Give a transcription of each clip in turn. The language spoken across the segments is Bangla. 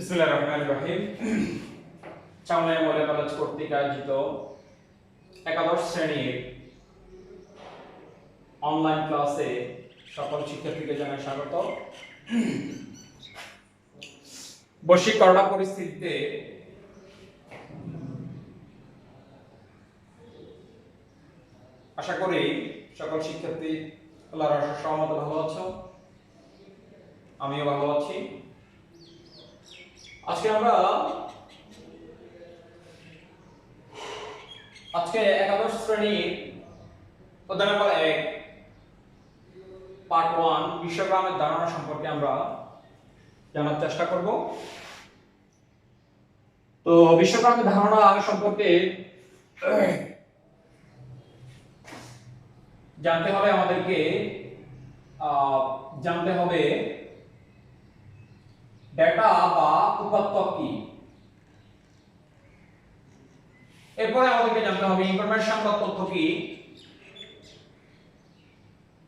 বিসমিল্লাহির রহমানির রহিম। চামড়ায় মডেল কলেজ কর্তৃক আয়োজিত একাদশ শ্রেণীর অনলাইন ক্লাসে সকল শিক্ষার্থীকে জানাই স্বাগত। বৈশ্বিক করোনা পরিস্থিতিতে আশা করি সকল শিক্ষার্থী আল্লাহর অশেষ রহমতে ভালো আছো, আমিও ভালো আছি। আজকে একাদশ শ্রেণীর অধ্যায় নম্বর 1 পার্ট 1 বিশ্বগ্রামের ধারণা সম্পর্কে আমরা জানার চেষ্টা করব। তো বিশ্বগ্রামের ধারণা সম্পর্কে জানতে হলে আমাদেরকে জানতে হবে ডেটা বা উপাত্ত কি, এরপরে আমাদেরকে জানতে হবে ইনফরমেশন বা তথ্য কি,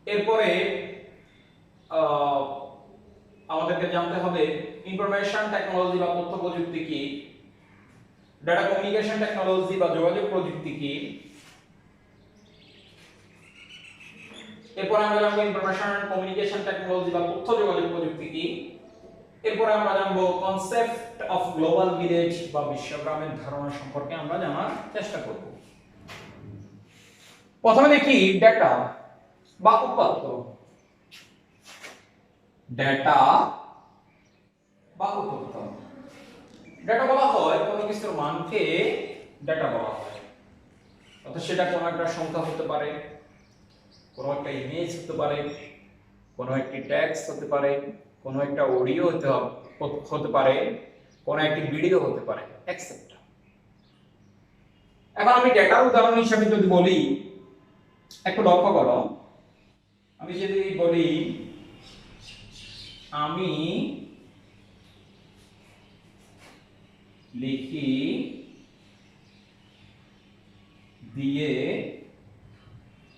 এরপরে আমাদেরকে জানতে হবে ইনফরমেশন টেকনোলজি বা তথ্য প্রযুক্তি কি, ডাটা কমিউনিকেশন টেকনোলজি বা যোগাযোগ প্রযুক্তি কি, এরপরে আমরা জানবো ইনফরমেশন কমিউনিকেশন টেকনোলজি বা তথ্য যোগাযোগ প্রযুক্তি কি, এরপরে আমরা জানবো কনসেপ্ট অফ গ্লোবাল ভিলেজ বা বিশ্বগ্রামের ধারণা সম্পর্কে আমরা জানার চেষ্টা করব। প্রথমে দেখি ডেটা বা উপাত্ত। ডেটা বা উপাত্ত, ডেটা বলা হয় কোনো কিছুর মানকে ডেটা বলা হয়, অর্থাৎ সেটা কোনো একটা সংখ্যা হতে পারে, কোনো একটা ইমেজ হতে পারে, কোনো একটি টেক্সট হতে পারে, কোনো একটা অডিও হতে পারে, কোনো একটি ভিডিও হতে পারে, এটসেট্রা। এখন আমি ডেটার উদাহরণ হিসেবে যদি বলি, একটু লক্ষ্য করো, আমি যদি বলি আমি লিখি দিয়ে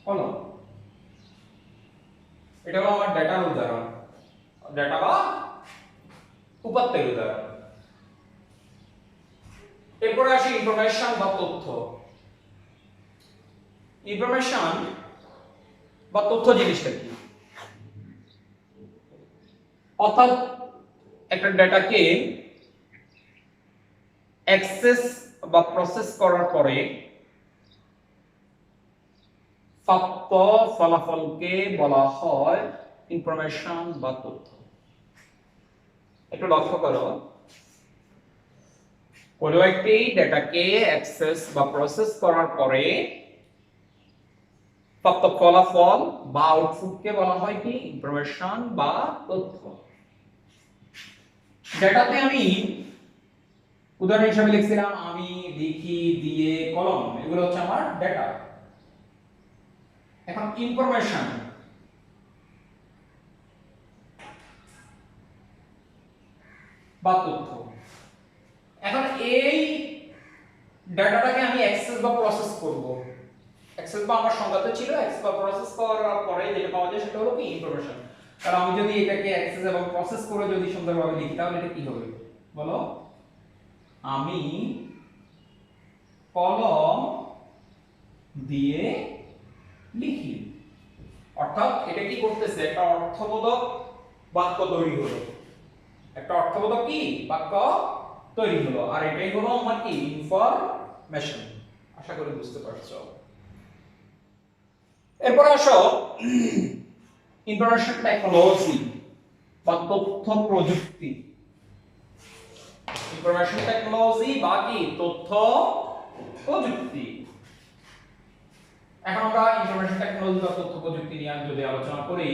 কলম, এটা হলো আমার ডেটার উদাহরণ, ডেটা বা উপাত্তের উদাহরণ। এরপরে আসি ইনফরমেশন বা তথ্য। ইনফরমেশন বা তথ্য জিনিসটা কি? অর্থাৎ একটা ডেটাকে অ্যাক্সেস বা প্রসেস করার পরে প্রাপ্ত ফলাফলকে বলা হয় ইনফরমেশন বা তথ্য। একটু লক্ষ্য করো, কোনো একটি ডেটাকে অ্যাক্সেস বা প্রসেস করার পরে প্রাপ্ত ফলাফল বা আউটপুটকে বলা হয় কি? ইনফরমেশন বা তথ্য। ডেটাতে আমি উদাহরণ হিসেবে লিখছিলাম আমি লিখি দিয়ে কলম, এগুলো হচ্ছে আমার ডেটা। এখন ইনফরমেশন বা তথ্য, এখন এই ডেটাটাকে আমি অ্যাক্সেস বা প্রসেস করব। অ্যাক্সেস বা আমার সংজ্ঞাতে ছিল অ্যাক্সেস বা প্রসেস করার পরে যেটা পাওয়া যায় সেটা হলো কি? ইনফরমেশন। আর আমি যদি এটাকে অ্যাক্সেস এবং প্রসেস করে যদি সুন্দরভাবে লিখি তাহলে এটা কি হবে বলো? আমি কলম দিয়ে লিখি, অর্থাৎ এটা কি করতেছে? একটা অর্থবোধক বাক্য তৈরি হলো, একটা অর্থবোধক কি বাক্য তৈরি হলো, আর এটাই হলো আমার কি? ইনফরমেশন। আশা করি বুঝতে পারছো। এরপর আসো ইনফরমেশন টেকনোলজি বা তথ্য প্রযুক্তি। ইনফরমেশন টেকনোলজি বা কি? তথ্য প্রযুক্তি। এখন আমরা ইনফরমেশন টেকনোলজি বা তথ্য প্রযুক্তি নিয়ে যদি আলোচনা করি,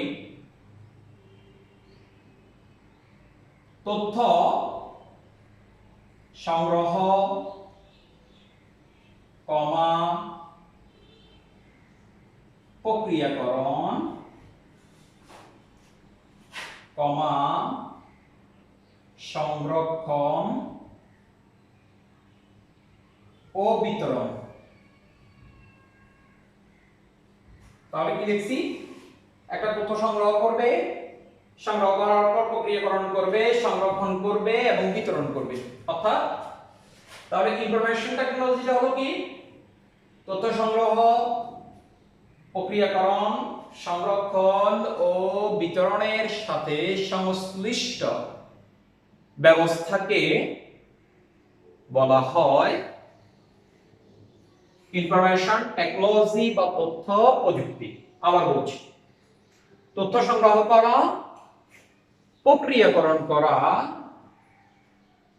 তথ্য সংগ্রহ, প্রক্রিয়াকরণ, সংরক্ষণ ও বিতরণ। তাহলে কি দেখছি? একটা তথ্য সংগ্রহ করবে, সংগ্রহ করার পর প্রক্রিয়াকরণ করবে, সংরক্ষণ করবে এবং বিতরণ করবে। অর্থাৎ তাহলে ইনফরমেশন টেকনোলজিটা হলো কি? তথ্য সংগ্রহ, প্রক্রিয়াকরণ, সংরক্ষণ ও বিতরণের সাথে সংশ্লিষ্ট ব্যবস্থাকে বলা হয় ইনফরমেশন টেকনোলজি বা তথ্য প্রযুক্তি। আবার বলছি, তথ্য সংগ্রহ করা, প্রক্রিয়াকরণ করা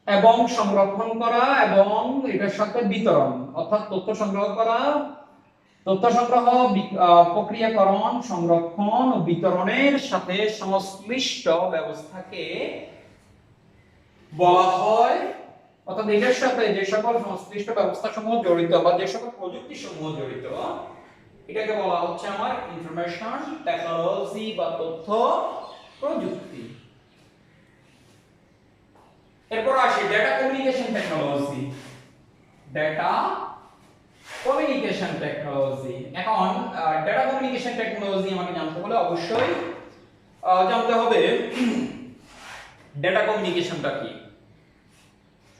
এবং সংরক্ষণ করা এবং এটার সাথে বিতরণ, অর্থাৎ তথ্য সংগ্রহ করা, তথ্য সংগ্রহ, প্রক্রিয়াকরণ, সংরক্ষণ ও বিতরণের সাথে সংশ্লিষ্ট ব্যবস্থাকে বলা হয়, অর্থাৎ এটার সাথে যে সকল সংশ্লিষ্ট ব্যবস্থা সমূহ জড়িত বা যে সকল প্রযুক্তি সমূহ জড়িত, এটাকে বলা হচ্ছে আমার ইনফরমেশন টেকনোলজি বা তথ্য প্রযুক্তি। এরপর আসি data communication technology. Data communication technology. এখন ডেটা কমিউনিকেশন টেকনোলজি আমাকে জানতে হলে অবশ্যই জানতে হবে ডেটা কমিউনিকেশনটা কি।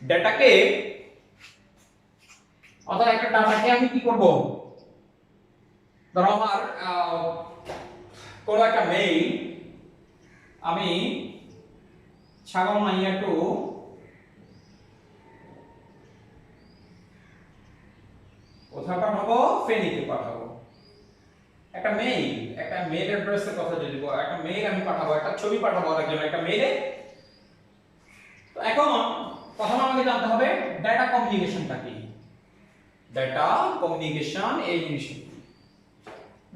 ডেটাকে, অর্থাৎ একটা ডাটাকে আমি কি করব, ধরো আমার কোন একটা মেইল আমি ছাগল মাইয়া টু কোথায় পাঠাবো, ফেনীতে পাঠাবো। একটা মেইল, একটা মেইল অ্যাড্রেসের কথা যদি বল, একটা মেইল আমি পাঠাবো, একটা ছবি পাঠাবো আরেকজন একটা মেইলে। তো এখন প্রথমে আমাকে জানতে হবে ডেটা কমিউনিকেশনটা কি। ডেটা কমিউনিকেশন এই জিনিসটা কি?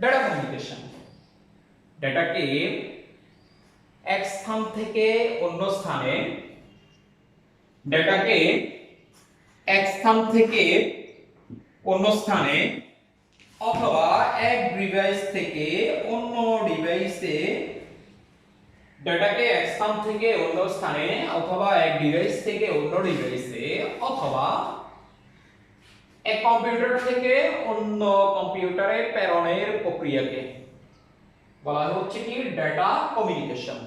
ডেটা কমিউনিকেশন, ডেটাকে এক স্থান থেকে অন্য স্থানে, ডেটাকে এক স্থান থেকে অন্য স্থানে অথবা এক ডিভাইস থেকে অন্য ডিভাইসে, ডেটাকে এক স্থান থেকে অন্য স্থানে অথবা এক ডিভাইস থেকে অন্য ডিভাইসে অথবা এক কম্পিউটার থেকে অন্য কম্পিউটারে প্রেরণের প্রক্রিয়াকে বলা হচ্ছে কি ডেটা কমিউনিকেশন।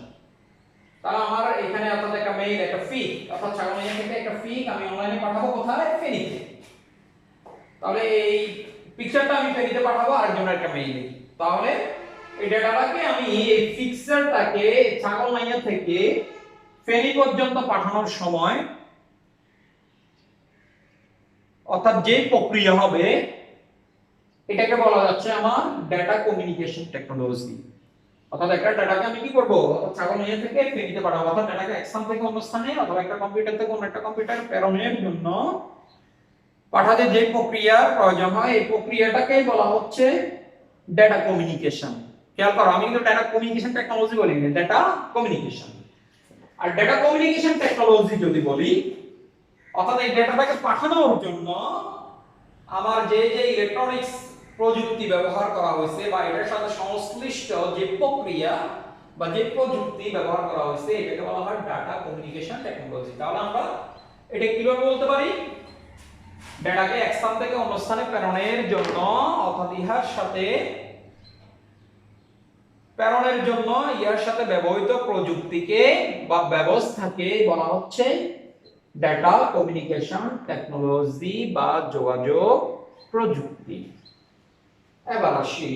তাহলে আমার এখানে অর্থাৎ একটা মেইল, একটা ফিক, অর্থাৎ ছাগলমাইয়া থেকে একটা ফিক আমি অনলাইনে পাঠাবো কোথায়, ফেনীতে। তাহলে এই পিকচারটা আমি ফেনীতে পাঠাবো আরেকজনের একটা মেইলে। তাহলে এই ডেটাটাকে আমি এই পিকচারটাকে ছাগলমাইয়া থেকে ফেনী পর্যন্ত পাঠানোর সময়, অর্থাৎ যে প্রক্রিয়া হবে, এটাকে বলা যাচ্ছে আমার ডেটা কমিউনিকেশন টেকনোলজি। অর্থাৎ একটা ডাটাকে আমি কি করব, অর্থাৎ ছাগলমাইয়া থেকে ফেনীতে পাঠাবো, অর্থাৎ ডাটাকে এক স্থান থেকে অন্য স্থানে অথবা একটা কম্পিউটার থেকে অন্য একটা কম্পিউটার প্রেরণের জন্য পাঠাতে যে প্রক্রিয়ার প্রয়োজন হয়, এই প্রক্রিয়াটাকেই বলা হচ্ছে ডেটা কমিউনিকেশন। খেয়াল করো, আমি কিন্তু ডেটা কমিউনিকেশন টেকনোলজি বলি না, ডেটা কমিউনিকেশন। আর ডেটা কমিউনিকেশন টেকনোলজি যদি বলি, অর্থাৎ এই ডেটাটাকে পাঠানোর জন্য আমার যে যে ইলেকট্রনিক্স প্রযুক্তি ব্যবহার করা হয়েছে বা এটার সাথে সংশ্লিষ্ট যে প্রক্রিয়া বা যে প্রযুক্তি ব্যবহার করা হয়েছে, এটাকে বলা হয় ডাটা কমিউনিকেশন টেকনোলজি। তাহলে আমরা এটা কিভাবে বলতে পারি, ডেটাকে এক স্থান থেকে অন্য স্থানে প্রেরণের জন্য, অর্থাৎ ইহার সাথে প্রেরণের জন্য ইহার সাথে ব্যবহৃত প্রযুক্তিকে বা ব্যবস্থাকে বলা হচ্ছে ডেটা কমিউনিকেশন টেকনোলজি বা যোগাযোগ প্রযুক্তি। এবার আসি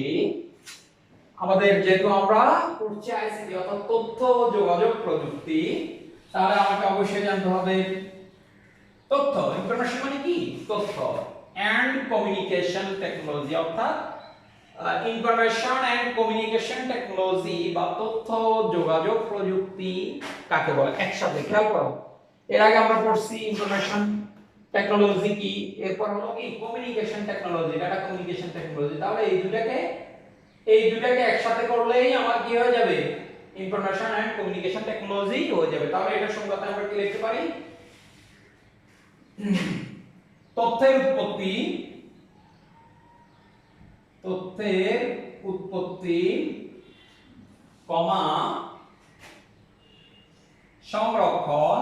আমাদের, যেহেতু আমরা পড়ছি আইসিটি অর্থাৎ তথ্য ও যোগাযোগ প্রযুক্তি, তাহলে আমাকে অবশ্যই জানতে হবে তথ্য, ইনফরমেশন মানে কি, তথ্য, এন্ড কমিউনিকেশন টেকনোলজি, অর্থাৎ ইনফরমেশন এন্ড কমিউনিকেশন টেকনোলজি বা তথ্য যোগাযোগ প্রযুক্তি কাকে বলে একসাথে। খেয়াল করো, এর আগে আমরা পড়ছি ইনফরমেশন টেকনোলজি কি, এরপর হলো কি communication technology, data communication technology. তাহলে এই দুটাকে একসাথে করলেই আমার কি হয়ে যাবে, ইনফরমেশন এন্ড কমিউনিকেশন টেকনোলজি হয়ে যাবে। তাহলে এটা সংজ্ঞাতে আমরা কি লিখতে পারি, তথ্যের উৎপত্তি, কমা সংরক্ষণ,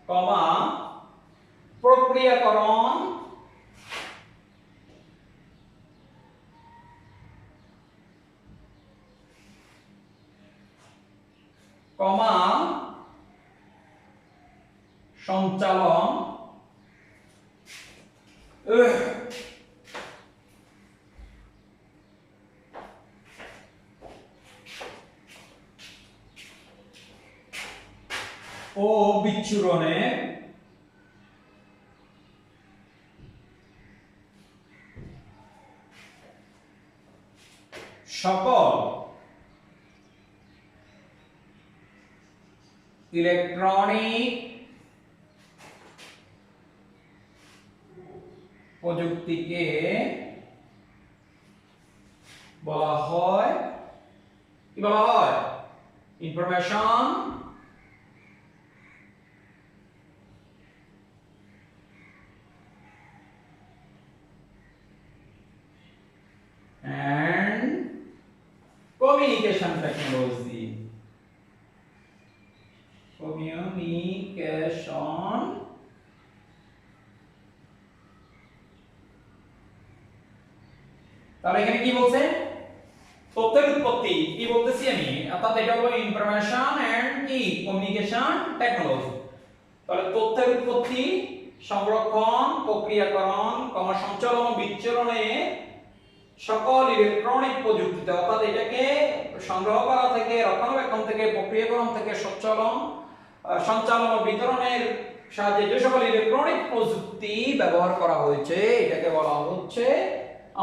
কমা প্রক্রিয়াকরণ, কমা সঞ্চালন ও বিচ্ছুরণের সকল ইলেকট্রনিক প্রযুক্তিকে বলা হয় কি বলা হয় ইনফরমেশন and communication technology তাহলে এখানে কি বলছে তথ্যের উৎপত্তি কি বলতেছি আমি অর্থাৎ এটা হলো ইনফরমেশন এন্ড কি কমিউনিকেশন টেকনোলজি তাহলে তথ্যের উৎপত্তি সংরক্ষণ প্রক্রিয়াকরণ সঞ্চালন ও বিচ্ছুরণে সকল ইলেকট্রনিক প্রযুক্তিতে অর্থাৎ এটাকে সংগ্রহ করা থেকে রক্ষণাবেক্ষণ থেকে প্রক্রিয়াকরণ থেকে সঞ্চালন ও বিতরণের সাহায্যে যে সকল ইলেকট্রনিক প্রযুক্তি ব্যবহার করা হয়েছে এটাকে বলা হচ্ছে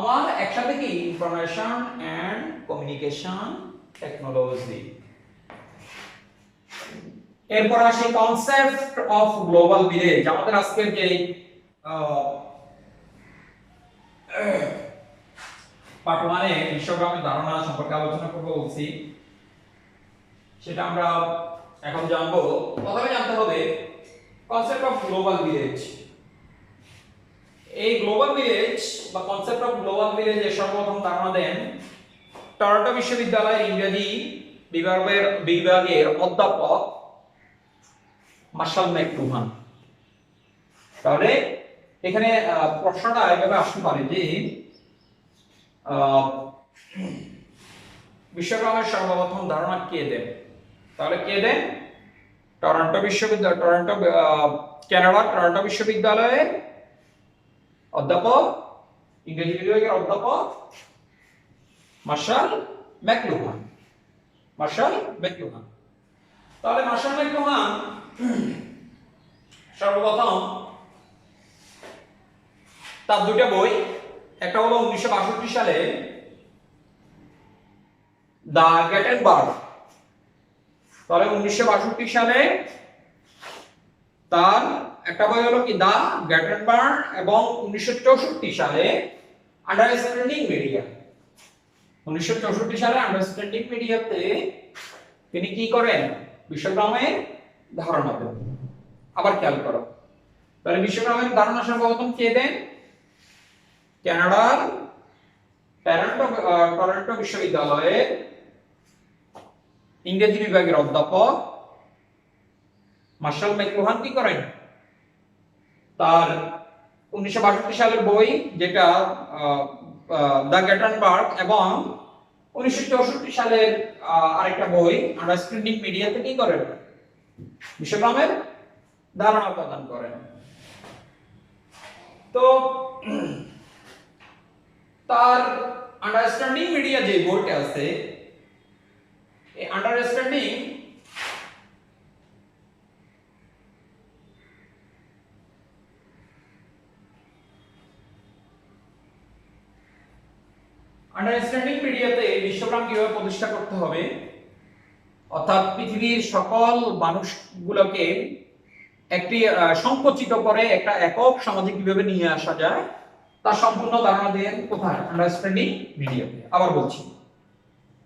আমার একসাথে কি ইনফরমেশন এন্ড কমিউনিকেশন টেকনোলজি এরপর আসি কনসেপ্ট অফ গ্লোবাল ভিলেজ আমাদের আজকের যে পার্ট 1 এ বিশ্বগ্রামের ধারণা সম্পর্কে আলোচনা করব বলছি সেটা আমরা এখন জানবো প্রথমে জানতে হবে কনসেপ্ট অফ গ্লোবাল ভিলেজ এই গ্লোবাল ভিলেজ বা কনসেপ্ট অফ গ্লোবাল ভিলেজ এর সর্বপ্রথম ধারণা দেন টরন্টো বিশ্ববিদ্যালয়ের ইংরেজি বিভাগের অধ্যাপক মার্শাল ম্যাকলুহান তাহলে এখানে প্রশ্নটা এভাবে আসতে পারে যে বিশ্বগ্রামের সর্বপ্রথম ধারণা কে দেন তাহলে কে দেন কানাডার টরন্টো বিশ্ববিদ্যালয়ের অধ্যাপক ইংরেজি বিভাগের অধ্যাপক মার্শাল ম্যাকলুহান তাহলে মার্শাল ম্যাকলুহান সর্বপ্রথম তার দুটো বই একটা হলো 1962 সালে দা গেটেনবার্গ তাহলে 1962 সালে তার একটা বই হলো কি দা গেটেনবার্গ এবং 1964 সালে আন্ডারস্ট্যান্ডিং মিডিয়া 1964 সালে আন্ডারস্ট্যান্ডিং মিডিয়াতে তিনি কি করেন বিশ্বগ্রামের ধারণা দেন আবার খেয়াল করো তাহলে বিশ্বগ্রামের ধারণা সর্বপ্রথম কে দেন কানাডার টরন্টো বিশ্ববিদ্যালয়ের ইংরেজি বিভাগের অধ্যাপক মার্শাল ম্যাকলুহান কি করেন তার 1962 সালের বই যেটা দা গেটেনবার্গ এবং 1964 সালের আরেকটা বই আন্ডারস্ট্যান্ডিং মিডিয়াতে কি করেন বিশ্বগ্রামের ধারণা প্রদান করেন তো তার আন্ডারস্ট্যান্ডিং মিডিয়া যে বইটা আছে এই আন্ডারস্ট্যান্ডিং মিডিয়াতে বিশ্বগ্রাম কিভাবে প্রতিষ্ঠা করতে হবে অর্থাৎ পৃথিবীর সকল মানুষগুলোকে একটি সংকুচিত করে একটা একক সমাজে কিভাবে নিয়ে আসা যায় তার সম্পূর্ণ ধারণা দেন কোথায় আন্ডারস্ট্যান্ডিং মিডিয়াতে আবার বলছি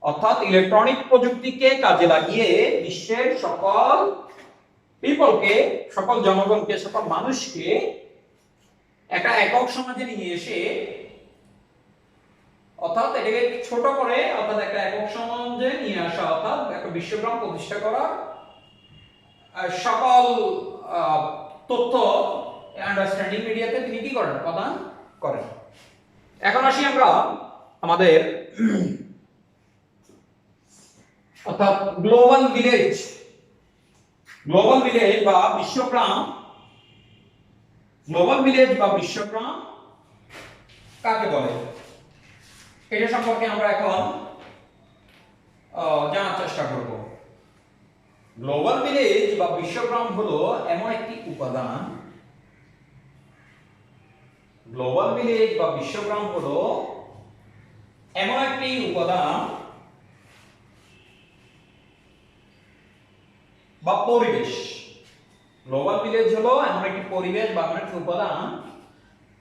অর্থাৎ ইলেকট্রনিক প্রযুক্তিকে কাজে লাগিয়ে বিশ্বের সকল পিপলকে সকল জনগণকে সকল মানুষকে একটা একক সমাজে নিয়ে এসে অর্থাৎ এটাকে ছোট করে অর্থাৎ একটা একক সমাজে নিয়ে আসা অর্থাৎ একটা বিশ্বগ্রাম প্রতিষ্ঠা করা সকল তথ্য আন্ডারস্ট্যান্ডিং মিডিয়াতে তিনি কি করেন প্রদান করেন এখন আসি আমরা আমাদের অর্থাৎ গ্লোবাল ভিলেজ গ্লোবাল ভিলেজ বা বিশ্বগ্রাম, গ্লোবাল ভিলেজ বা বিশ্বগ্রাম কাকে বলে এটা সম্পর্কে আমরা এখন জানার চেষ্টা করব। গ্লোবাল ভিলেজ বা বিশ্বগ্রাম হলো এমন একটি উপাদান, গ্লোবাল ভিলেজ বা বিশ্বগ্রাম হলো এমন একটি উপাদান বা পরিবেশ। গ্লোবাল ভিলেজ হলো এমন একটি পরিবেশ বা এমন একটি উপাদান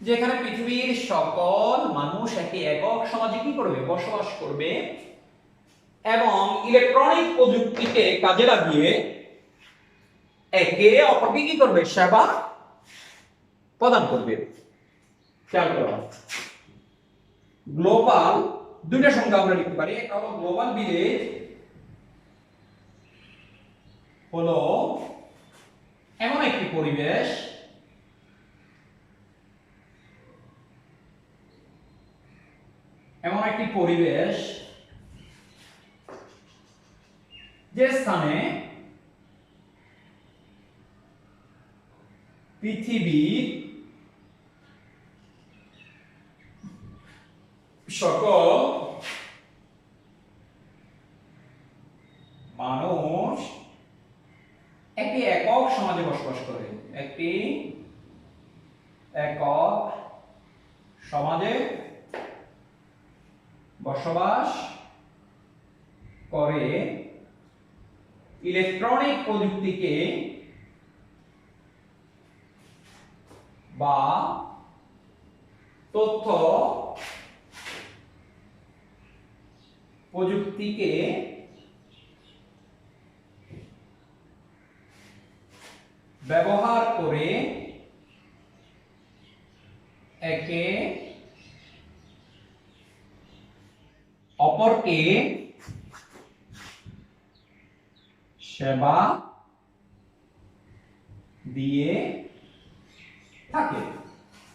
যেখানে পৃথিবীর সকল মানুষ একটি একক সমাজে কি করবে, বসবাস করবে এবং ইলেকট্রনিক প্রযুক্তিকে কাজে লাগিয়ে একে অপরকে কি করবে, সেবা প্রদান করবে। খেয়াল করো, গ্লোবাল দুইটা সংজ্ঞা আমরা লিখতে পারি। একটা হলো গ্লোবাল ভিলেজ হলো এমন একটি পরিবেশ যে স্থানে পৃথিবীর সকল মানুষ একটি একক সমাজে বসবাস করে, একটি একক সমাজে বসবাস করে, ইলেকট্রনিক প্রযুক্তিকে বা তথ্য প্রযুক্তিকে ব্যবহার করে একে অপরকে সেবা দিয়ে থাকে।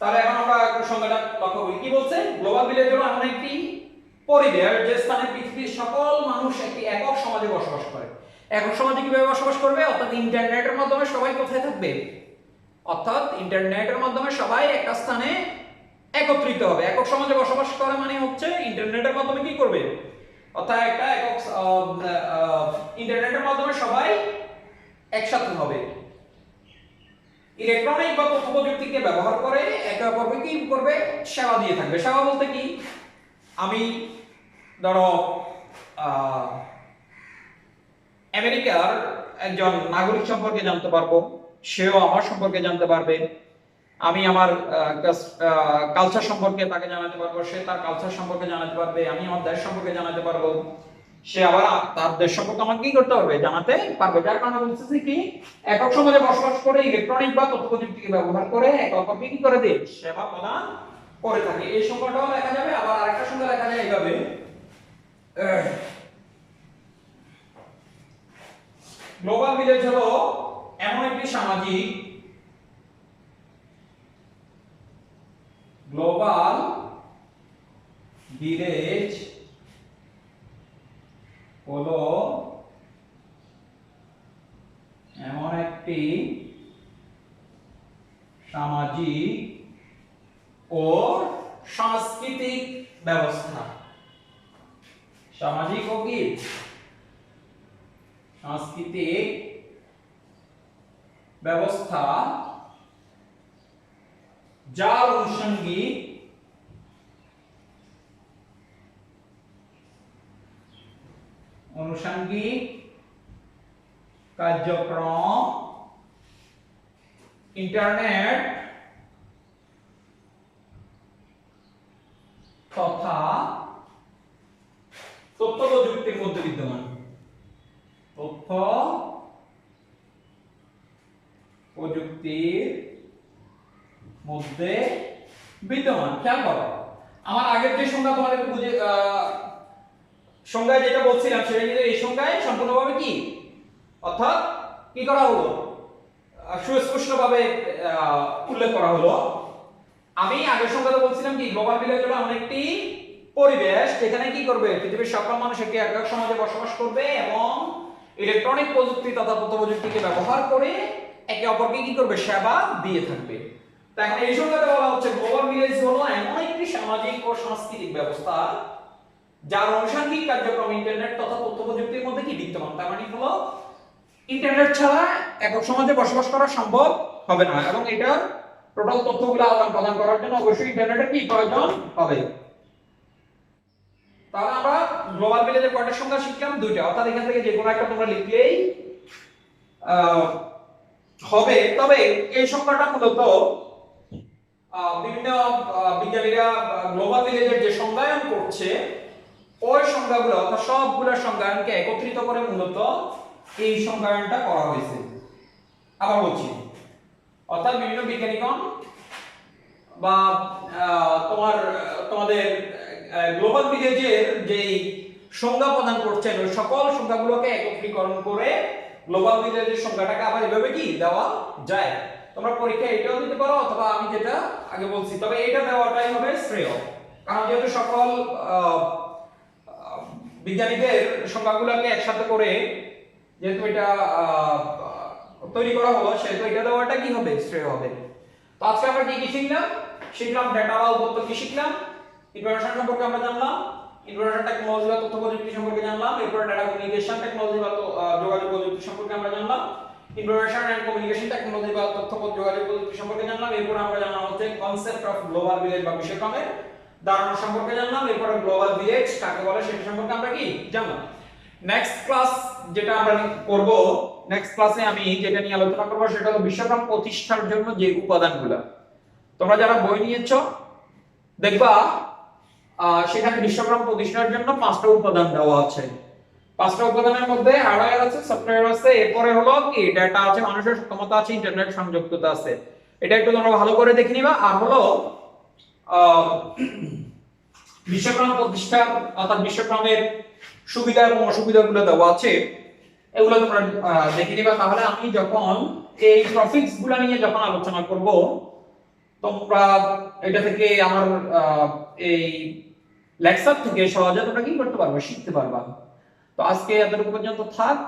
তাহলে এখন আমরা একটু সংজ্ঞাটা লক্ষ্য করি। কি বলছে? গ্লোবাল ভিলেজ হলো এমন একটি পরিবেশ যে স্থানে পৃথিবীর সকল মানুষ একটি একক সমাজে বসবাস করে। একক সমাজে কিভাবে বসবাস করবে? অর্থাৎ ইন্টারনেটের মাধ্যমে সবাই কোথায় থাকবে? অর্থাৎ ইন্টারনেটের মাধ্যমে সবাই একটা স্থানে একত্রিত হবে। একক সমাজে বসবাস করা মানে হচ্ছে ইন্টারনেটের মাধ্যমে কি করবে? অর্থাৎ একটা একক ইন্টারনেটের মাধ্যমে সবাই একসাথে হবে, ইলেকট্রনিক বা তথ্য প্রযুক্তিকে ব্যবহার করে একে অপরকে কি করবে? সেবা দিয়ে থাকবে। সেবা বলতে কি? আমি ধরো আমেরিকার একজন নাগরিক সম্পর্কে জানতে পারবো, সেও আমার সম্পর্কে জানতে পারবে। আমি আমার কালচার সম্পর্কে তাকে জানাতে পারবো, সে তার কালচার সম্পর্কে জানাতে পারবে। আমি আমার দেশ সম্পর্কে জানাতে পারবো, সে আবার তার দেশ সম্পর্কে আমাকে কি করতে পারবে? জানাতে পারবে। যার কারণে বলতেছি কি, একক সমাজে বসবাস করে ইলেকট্রনিক বা তথ্য প্রযুক্তিকে ব্যবহার করে একে অপরকে কি করে দেয়? সেবা প্রদান করে থাকে। এই সংখ্যাটাও লেখা যাবে, আবার আরেকটা সংখ্যা লেখা যায় এইভাবে। গ্লোবাল ভিলেজ হলো এমন একটি সামাজিক, গ্লোবাল ভিলেজ হলো এমন একটি সামাজিক ও সাংস্কৃতিক ব্যবস্থা। সামাজিক ও কি সাংস্কৃতিক ব্যবস্থা যার আনুষঙ্গিক কার্যক্রম ইন্টারনেট তথা তথ্য প্রযুক্তির মধ্যে বিদ্যমান। তথ্য প্রযুক্তির মধ্যে বিদ্যমান। খেয়াল করো, আমার আগের যে সংজ্ঞা তোমাদের বুঝে সংজ্ঞায় যেটা বলছিলাম সেটা কিন্তু এই সংজ্ঞায় সম্পূর্ণভাবে কি, অর্থাৎ কি করা হলো, সুস্পষ্টভাবে উল্লেখ করা হলো। আমি আগের সংজ্ঞাতে বলছিলাম কি, গ্লোবাল ভিলেজ হলো এমন একটি পরিবেশ যেখানে কি করবে? পৃথিবীর সকল মানুষ একটি একক সমাজে বসবাস করবে এবং ইলেকট্রনিক প্রযুক্তি তথা তথ্য প্রযুক্তিকে ব্যবহার করে একে অপরকে কি করবে, সেবা দিয়ে থাকবে। তো এখন এই সংজ্ঞাতে বলা হচ্ছে গ্লোবাল ভিলেজ হলো এমন একটি সামাজিক ও সাংস্কৃতিক ব্যবস্থা যার আনুষঙ্গিক কার্যক্রম ইন্টারনেট তথা তথ্য প্রযুক্তির মধ্যে কি বিদ্যমান। তার মানে হলো ইন্টারনেট ছাড়া একক সমাজে বসবাস করা সম্ভব হবে না, এবং এটার টোটাল তথ্যগুলো আদান প্রদান করার জন্য অবশ্যই ইন্টারনেটের কি প্রয়োজন হবে। তাহলে আমরা গ্লোবাল ভিলেজের কয়টা সংজ্ঞা শিখলাম, দুইটা, অর্থাৎ এখান থেকে যে কোনো একটা তোমরা লিখলেই হবে। তবে এই সংখ্যাটা মূলত বিভিন্ন বিজ্ঞানীরা গ্লোবাল ভিলেজের যে সংজ্ঞায়ন করছে ওই সংজ্ঞাগুলো অর্থাৎ সবগুলো সংজ্ঞায়নকে একত্রিত করে মূলত এই সংজ্ঞায়নটা করা হয়েছে। আবার বলছি, অর্থাৎ বিভিন্ন বিজ্ঞানীগণ বা তোমাদের গ্লোবাল ভিলেজের যেই সংজ্ঞা প্রদান করছেন ওই সকল সংজ্ঞাগুলোকে একত্রীকরণ করে গ্লোবাল ভিলেজের সংজ্ঞাটাকে আবার এভাবে কি দেওয়া যায়। তোমরা পরীক্ষায় এটাও দিতে পারো, অথবা আমি যেটা আগে বলছি, তবে এটা দেওয়াটাই হবে শ্রেয়, কারণ যেহেতু সকল বিজ্ঞানীদের সংজ্ঞাগুলোকে একসাথে করে যেহেতু এটা তৈরি করা হলো, সেহেতু এটা দেওয়াটা কি হবে, শ্রেয় হবে। তো আজকে আমরা কি কি শিখলাম ডেটা বা তথ্য কি শিখলাম, ইনফরমেশন সম্পর্কে আমরা জানলাম, ইনফরমেশন টেকনোলজি বা তথ্য প্রযুক্তি সম্পর্কে জানলাম, এরপর ডেটা কমিউনিকেশন টেকনোলজি বা যোগাযোগ প্রযুক্তি সম্পর্কে আমরা জানলাম, ইনফরমেশন এন্ড কমিউনিকেশন টেকনোলজি বা তথ্য যোগাযোগ প্রযুক্তি সম্পর্কে জানলাম, এরপর আমরা জানলাম হচ্ছে কনসেপ্ট অফ গ্লোবাল ভিলেজ বা বিশ্বক্রমের ধারণা সম্পর্কে জানলাম, এরপর গ্লোবাল ভিলেজ কাকে বলে সেটা সম্পর্কে আমরা কি জানলাম। নেক্সট ক্লাস যেটা আমরা করব, নেক্সট ক্লাসে আমি যেটা নিয়ে আলোচনা করব সেটা হলো বিশ্বক্রম প্রতিষ্ঠার জন্য যে উপাদানগুলো। তোমরা যারা বই নিয়েছো দেখবা সেখানে বিশ্বক্রম প্রতিষ্ঠার জন্য 5টা উপাদান দেওয়া আছে। 5টা উপাদানের মধ্যে হার্ডওয়্যার আছে, সফটওয়্যার আছে, এরপরে হলো কি ডেটা আছে, মানুষের ক্ষমতা আছে, ইন্টারনেট সংযুক্ততা আছে। এটা একটু তোমরা ভালো করে দেখে নিবা। আর হলো বিশ্বক্রম প্রতিষ্ঠার অর্থাৎ বিশ্বক্রমের সুবিধা এবং অসুবিধাগুলো দেওয়া আছে, এগুলো তোমরা দেখে নিবা। তাহলে আমি যখন এই টপিকস গুলো নিয়ে যখন আলোচনা করব তোমরা এটা থেকে আমার এই লেকচার থেকে সহজে তোমরা কি করতে পারবে, শিখতে পারবা। তো আজকে এতটুকু পর্যন্ত থাক।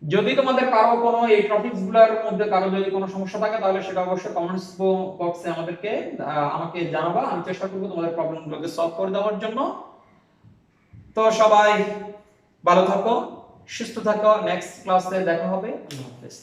যদি তোমাদের কারো কোনো এই টপিকস গুলোর মধ্যে কারো যদি কোনো সমস্যা থাকে তাহলে সেটা অবশ্যই কমেন্টস বক্সে আমাকে জানাবা। আমি চেষ্টা করব তোমাদের প্রবলেমগুলোকে সলভ করে দেওয়ার জন্য। তো সবাই ভালো থাকো, সুস্থ থাকো, নেক্সট ক্লাসে দেখা হবে। আল্লাহ হাফেজ।